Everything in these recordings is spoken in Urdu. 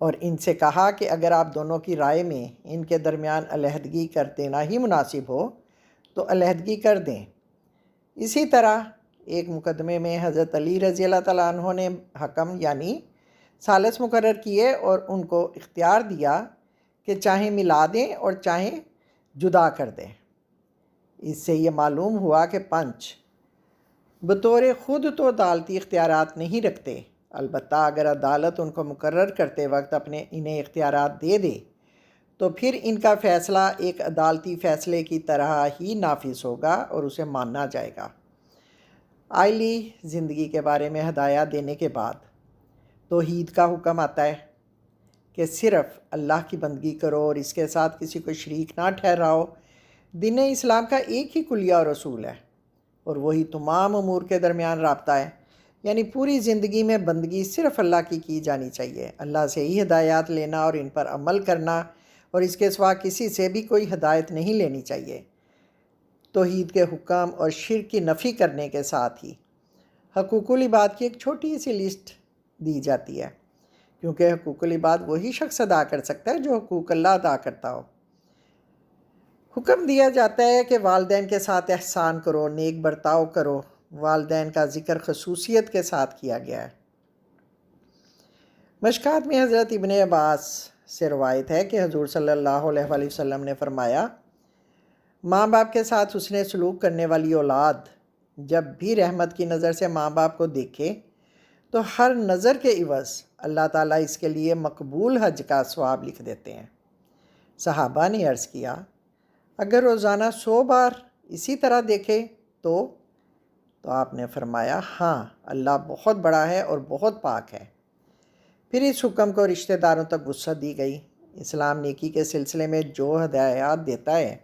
اور ان سے کہا کہ اگر آپ دونوں کی رائے میں ان کے درمیان علیحدگی کر دینا ہی مناسب ہو تو علیحدگی کر دیں۔ اسی طرح ایک مقدمے میں حضرت علی رضی اللہ تعالیٰ عنہ نے حکم یعنی ثالث مقرر کیے اور ان کو اختیار دیا کہ چاہیں ملا دیں اور چاہیں جدا کر دیں۔ اس سے یہ معلوم ہوا کہ پنچ بطور خود تو عدالتی اختیارات نہیں رکھتے، البتہ اگر عدالت ان کو مقرر کرتے وقت انہیں اختیارات دے دے تو پھر ان کا فیصلہ ایک عدالتی فیصلے کی طرح ہی نافذ ہوگا اور اسے مانا جائے گا۔ آئلی زندگی کے بارے میں ہدایات دینے کے بعد توحید کا حکم آتا ہے کہ صرف اللہ کی بندگی کرو اور اس کے ساتھ کسی کو شریک نہ ٹھہراؤ۔ دین اسلام کا ایک ہی کلیہ اور اصول ہے اور وہی تمام امور کے درمیان رابطہ ہے، یعنی پوری زندگی میں بندگی صرف اللہ کی جانی چاہیے، اللہ سے ہی ہدایات لینا اور ان پر عمل کرنا، اور اس کے سوا کسی سے بھی کوئی ہدایت نہیں لینی چاہیے۔ توحید کے حکم اور شرک کی نفی کرنے کے ساتھ ہی حقوق العباد کی ایک چھوٹی سی لسٹ دی جاتی ہے، کیونکہ حقوق العباد وہی شخص ادا کر سکتا ہے جو حقوق اللہ ادا کرتا ہو۔ حکم دیا جاتا ہے کہ والدین کے ساتھ احسان کرو، نیک برتاؤ کرو۔ والدین کا ذکر خصوصیت کے ساتھ کیا گیا ہے۔ مشکات میں حضرت ابن عباس سے روایت ہے کہ حضور صلی اللہ علیہ وآلہ وسلم نے فرمایا، ماں باپ کے ساتھ حسن سلوک کرنے والی اولاد جب بھی رحمت کی نظر سے ماں باپ کو دیکھے تو ہر نظر کے عوض اللہ تعالیٰ اس کے لیے مقبول حج کا ثواب لکھ دیتے ہیں۔ صحابہ نے عرض کیا، اگر روزانہ 100 بار اسی طرح دیکھے تو آپ نے فرمایا، ہاں، اللہ بہت بڑا ہے اور بہت پاک ہے۔ پھر اس حکم کو رشتہ داروں تک وسعت دی گئی۔ اسلام نیکی کے سلسلے میں جو ہدایات دیتا ہے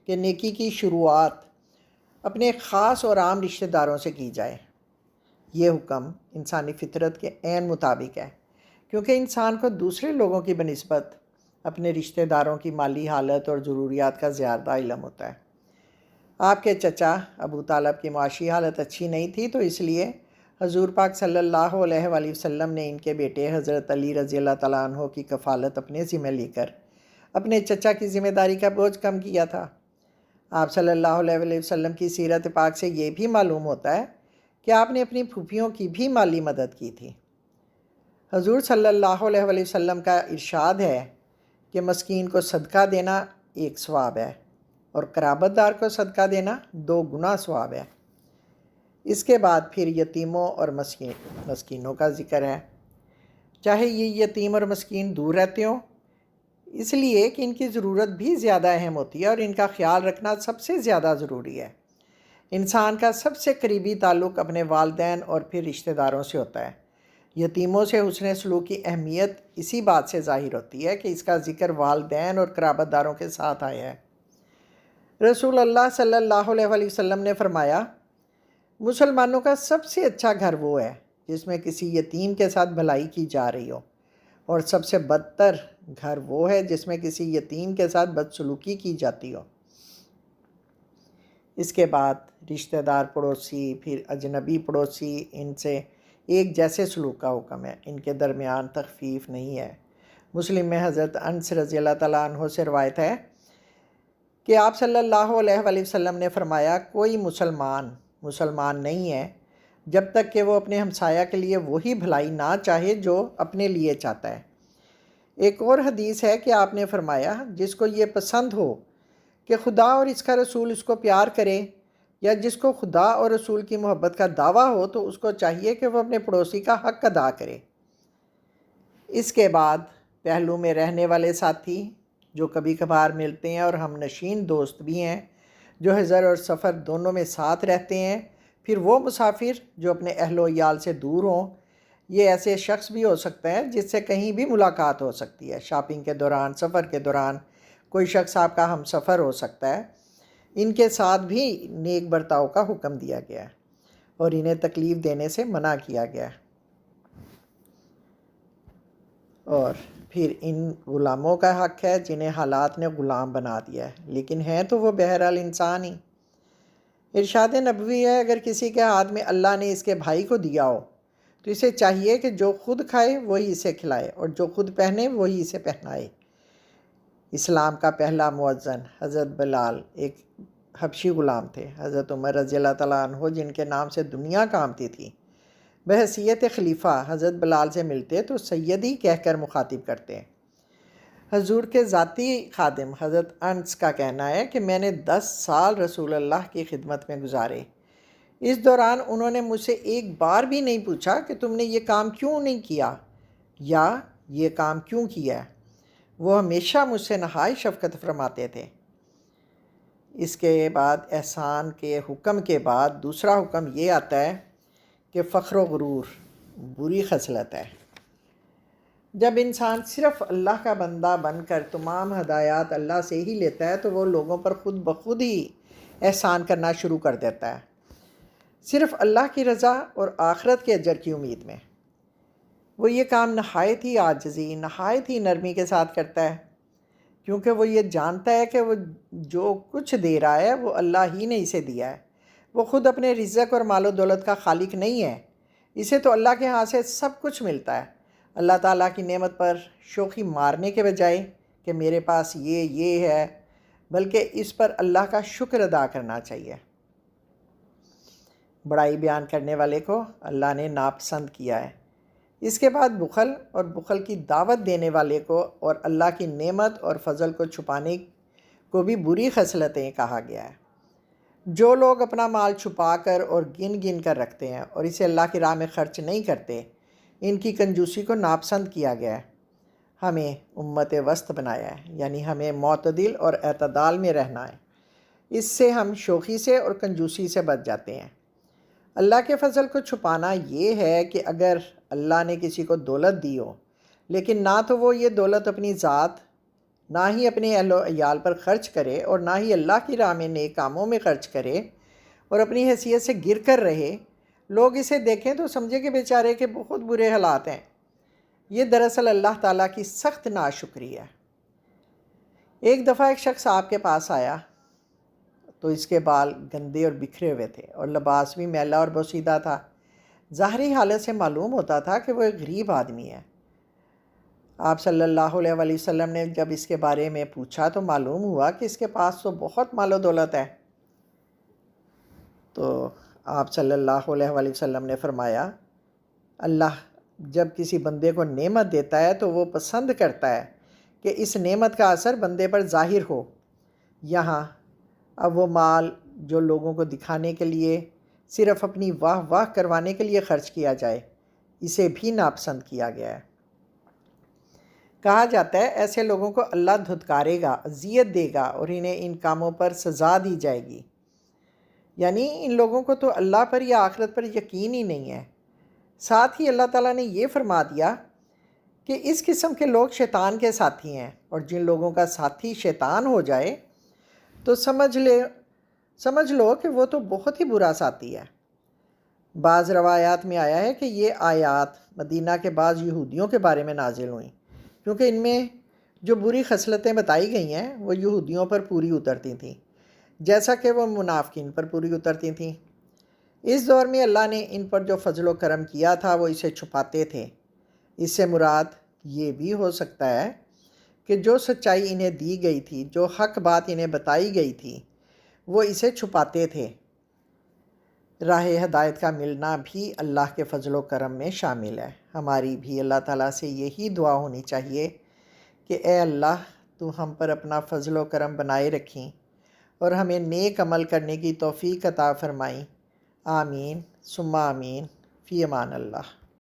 کہ نیکی کی شروعات اپنے خاص اور عام رشتہ داروں سے کی جائے، یہ حکم انسانی فطرت کے عین مطابق ہے، کیونکہ انسان کو دوسرے لوگوں کی بنسبت اپنے رشتہ داروں کی مالی حالت اور ضروریات کا زیادہ علم ہوتا ہے۔ آپ کے چچا ابو طالب کی معاشی حالت اچھی نہیں تھی، تو اس لیے حضور پاک صلی اللہ علیہ وآلہ وسلم نے ان کے بیٹے حضرت علی رضی اللہ تعالیٰ عنہ کی کفالت اپنے ذمہ لے کر اپنے چچا کی ذمہ داری کا بوجھ کم کیا تھا۔ آپ صلی اللہ علیہ وآلہ وسلم کی سیرت پاک سے یہ بھی معلوم ہوتا ہے کہ آپ نے اپنی پھوپھیوں کی بھی مالی مدد کی تھی۔ حضور صلی اللہ علیہ وآلہ وسلم کا ارشاد ہے کہ مسکین کو صدقہ دینا ایک ثواب ہے اور قرابت دار کو صدقہ دینا 2 گنا ثواب ہے۔ اس کے بعد پھر یتیموں اور مسکینوں کا ذکر ہے، چاہے یہ یتیم اور مسکین دور رہتے ہوں، اس لیے کہ ان کی ضرورت بھی زیادہ اہم ہوتی ہے اور ان کا خیال رکھنا سب سے زیادہ ضروری ہے۔ انسان کا سب سے قریبی تعلق اپنے والدین اور پھر رشتہ داروں سے ہوتا ہے۔ یتیموں سے حسن سلوک کی اہمیت اسی بات سے ظاہر ہوتی ہے کہ اس کا ذکر والدین اور قرابت داروں کے ساتھ آیا ہے۔ رسول اللہ صلی اللہ علیہ وآلہ وسلم نے فرمایا، مسلمانوں کا سب سے اچھا گھر وہ ہے جس میں کسی یتیم کے ساتھ بھلائی کی جا رہی ہو، اور سب سے بدتر گھر وہ ہے جس میں کسی یتیم کے ساتھ بدسلوکی کی جاتی ہو۔ اس کے بعد رشتہ دار پڑوسی، پھر اجنبی پڑوسی، ان سے ایک جیسے سلوک کا حکم ہے، ان کے درمیان تخفیف نہیں ہے۔ مسلم میں حضرت انس رضی اللہ تعالیٰ عنہ سے روایت ہے کہ آپ صلی اللہ علیہ وآلہ وسلم نے فرمایا، کوئی مسلمان نہیں ہے جب تک کہ وہ اپنے ہمسایہ کے لیے وہی بھلائی نہ چاہے جو اپنے لیے چاہتا ہے۔ ایک اور حدیث ہے کہ آپ نے فرمایا، جس کو یہ پسند ہو کہ خدا اور اس کا رسول اس کو پیار کرے، یا جس کو خدا اور رسول کی محبت کا دعویٰ ہو، تو اس کو چاہیے کہ وہ اپنے پڑوسی کا حق ادا کرے۔ اس کے بعد پہلو میں رہنے والے ساتھی جو کبھی کبھار ملتے ہیں اور ہم نشین دوست بھی ہیں، جو حضر اور سفر دونوں میں ساتھ رہتے ہیں، پھر وہ مسافر جو اپنے اہل و عیال سے دور ہوں، یہ ایسے شخص بھی ہو سکتا ہے جس سے کہیں بھی ملاقات ہو سکتی ہے، شاپنگ کے دوران، سفر کے دوران کوئی شخص آپ کا ہم سفر ہو سکتا ہے۔ ان کے ساتھ بھی نیک برتاؤ کا حکم دیا گیا ہے اور انہیں تکلیف دینے سے منع کیا گیا ہے۔ اور پھر ان غلاموں کا حق ہے جنہیں حالات نے غلام بنا دیا ہے، لیکن ہیں تو وہ بہرحال انسان ہی۔ ارشاد نبوی ہے، اگر کسی کے ہاتھ میں اللہ نے اس کے بھائی کو دیا ہو تو اسے چاہیے کہ جو خود کھائے وہی اسے کھلائے اور جو خود پہنے وہی اسے پہنائے۔ اسلام کا پہلا مؤذن حضرت بلال ایک حبشی غلام تھے۔ حضرت عمر رضی اللہ تعالیٰ عنہ جن کے نام سے دنیا کامتی تھی، بحیثیت خلیفہ حضرت بلال سے ملتے تو سیدی کہہ کر مخاطب کرتے۔ حضور کے ذاتی خادم حضرت انس کا کہنا ہے کہ میں نے 10 سال رسول اللہ کی خدمت میں گزارے۔ اس دوران انہوں نے مجھ سے ایک بار بھی نہیں پوچھا کہ تم نے یہ کام کیوں نہیں کیا یا یہ کام کیوں کیا ہے۔ وہ ہمیشہ مجھ سے نہایت شفقت فرماتے تھے۔ اس کے بعد احسان کے حکم کے بعد دوسرا حکم یہ آتا ہے کہ فخر و غرور بری خصلت ہے۔ جب انسان صرف اللہ کا بندہ بن کر تمام ہدایات اللہ سے ہی لیتا ہے تو وہ لوگوں پر خود بخود ہی احسان کرنا شروع کر دیتا ہے، صرف اللہ کی رضا اور آخرت کے اجر کی امید میں۔ وہ یہ کام نہایت ہی عاجزی، نہایت ہی نرمی کے ساتھ کرتا ہے، کیونکہ وہ یہ جانتا ہے کہ وہ جو کچھ دے رہا ہے وہ اللہ ہی نے اسے دیا ہے۔ وہ خود اپنے رزق اور مال و دولت کا خالق نہیں ہے، اسے تو اللہ کے ہاں سے سب کچھ ملتا ہے۔ اللہ تعالیٰ کی نعمت پر شوخی مارنے کے بجائے کہ میرے پاس یہ ہے، بلکہ اس پر اللہ کا شکر ادا کرنا چاہیے۔ بڑائی بیان کرنے والے کو اللہ نے ناپسند کیا ہے۔ اس کے بعد بخل اور بخل کی دعوت دینے والے کو اور اللہ کی نعمت اور فضل کو چھپانے کو بھی بری خصلتیں کہا گیا ہے۔ جو لوگ اپنا مال چھپا کر اور گن گن کر رکھتے ہیں اور اسے اللہ کی راہ میں خرچ نہیں کرتے، ان کی کنجوسی کو ناپسند کیا گیا ہے۔ ہمیں امت وسط بنایا ہے، یعنی ہمیں معتدل اور اعتدال میں رہنا ہے۔ اس سے ہم شوخی سے اور کنجوسی سے بچ جاتے ہیں۔ اللہ کے فضل کو چھپانا یہ ہے کہ اگر اللہ نے کسی کو دولت دی ہو لیکن نہ تو وہ یہ دولت اپنی ذات، نہ ہی اپنے اہل و عیال پر خرچ کرے اور نہ ہی اللہ کی راہ میں نیک کاموں میں خرچ کرے اور اپنی حیثیت سے گر کر رہے، لوگ اسے دیکھیں تو سمجھے کہ بیچارے کے بہت برے حالات ہیں، یہ دراصل اللہ تعالیٰ کی سخت ناشکری ہے۔ ایک دفعہ ایک شخص آپ کے پاس آیا تو اس کے بال گندے اور بکھرے ہوئے تھے اور لباس بھی میلا اور بوسیدہ تھا۔ ظاہری حالت سے معلوم ہوتا تھا کہ وہ ایک غریب آدمی ہے۔ آپ صلی اللہ علیہ وسلم نے جب اس کے بارے میں پوچھا تو معلوم ہوا کہ اس کے پاس تو بہت مال و دولت ہے۔ تو آپ صلی اللہ علیہ وسلم نے فرمایا، اللہ جب کسی بندے کو نعمت دیتا ہے تو وہ پسند کرتا ہے کہ اس نعمت کا اثر بندے پر ظاہر ہو۔ یہاں اب وہ مال جو لوگوں کو دکھانے کے لیے، صرف اپنی واہ واہ کروانے کے لیے خرچ کیا جائے، اسے بھی ناپسند کیا گیا ہے۔ کہا جاتا ہے ایسے لوگوں کو اللہ دھتکارے گا، اذیت دے گا اور انہیں ان کاموں پر سزا دی جائے گی۔ یعنی ان لوگوں کو تو اللہ پر یا آخرت پر یقین ہی نہیں ہے۔ ساتھ ہی اللہ تعالیٰ نے یہ فرما دیا کہ اس قسم کے لوگ شیطان کے ساتھی ہیں، اور جن لوگوں کا ساتھی شیطان ہو جائے تو سمجھ لو کہ وہ تو بہت ہی برا ساتھی ہے۔ بعض روایات میں آیا ہے کہ یہ آیات مدینہ کے بعض یہودیوں کے بارے میں نازل ہوئیں، کیونکہ ان میں جو بری خصلتیں بتائی گئی ہیں وہ یہودیوں پر پوری اترتی تھیں، جیسا کہ وہ منافقین پر پوری اترتی تھیں۔ اس دور میں اللہ نے ان پر جو فضل و کرم کیا تھا وہ اسے چھپاتے تھے۔ اس سے مراد یہ بھی ہو سکتا ہے کہ جو سچائی انہیں دی گئی تھی، جو حق بات انہیں بتائی گئی تھی، وہ اسے چھپاتے تھے۔ راہ ہدایت کا ملنا بھی اللہ کے فضل و کرم میں شامل ہے۔ ہماری بھی اللہ تعالیٰ سے یہی دعا ہونی چاہیے کہ اے اللہ تو ہم پر اپنا فضل و کرم بنائے رکھیں اور ہمیں نیک عمل کرنے کی توفیق عطا فرمائیں۔ آمین ثم آمین، فی امان اللہ۔